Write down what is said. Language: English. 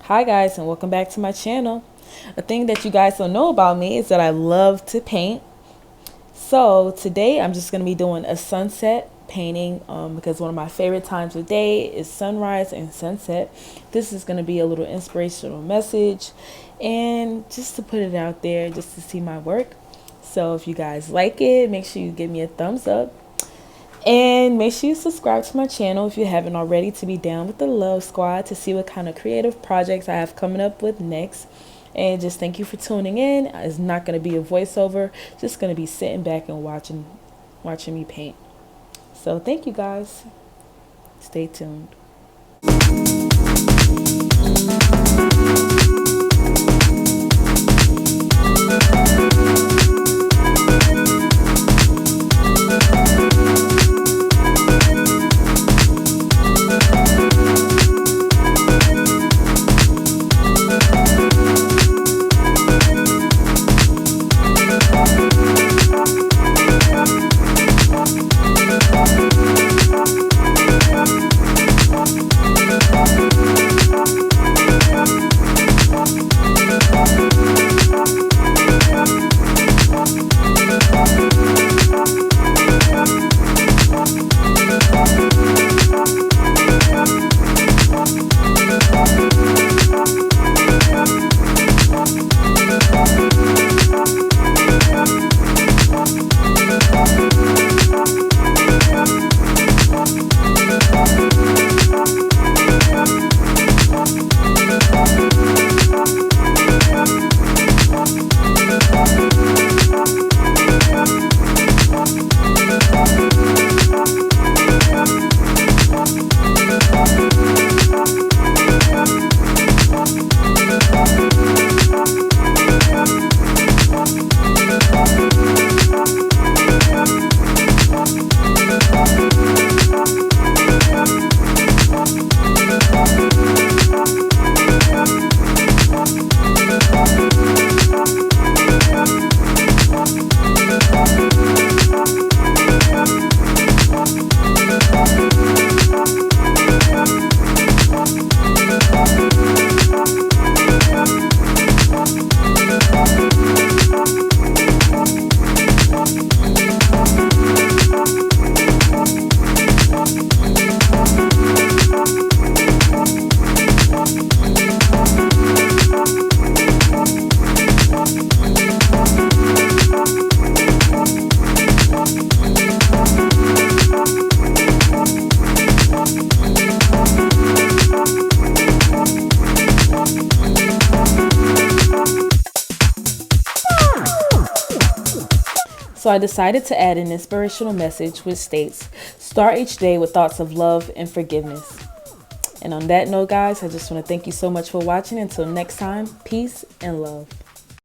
Hi guys, and welcome back to my channel. A thing that you guys don't know about me is that I love to paint. So today I'm just going to be doing a sunset painting because one of my favorite times of day is sunrise and sunset. This is going to be a little inspirational message and just to put it out there just to see my work. So if you guys like it, make sure you give me a thumbs up. And make sure you subscribe to my channel if you haven't already to be down with the Love Squad to see what kind of creative projects I have coming up with next. And just thank you for tuning in. It's not going to be a voiceover, just going to be sitting back and watching me paint. So thank you guys. Stay tuned. So I decided to add an inspirational message which states, start each day with thoughts of love and forgiveness. And on that note, guys, I just want to thank you so much for watching. Until next time, peace and love.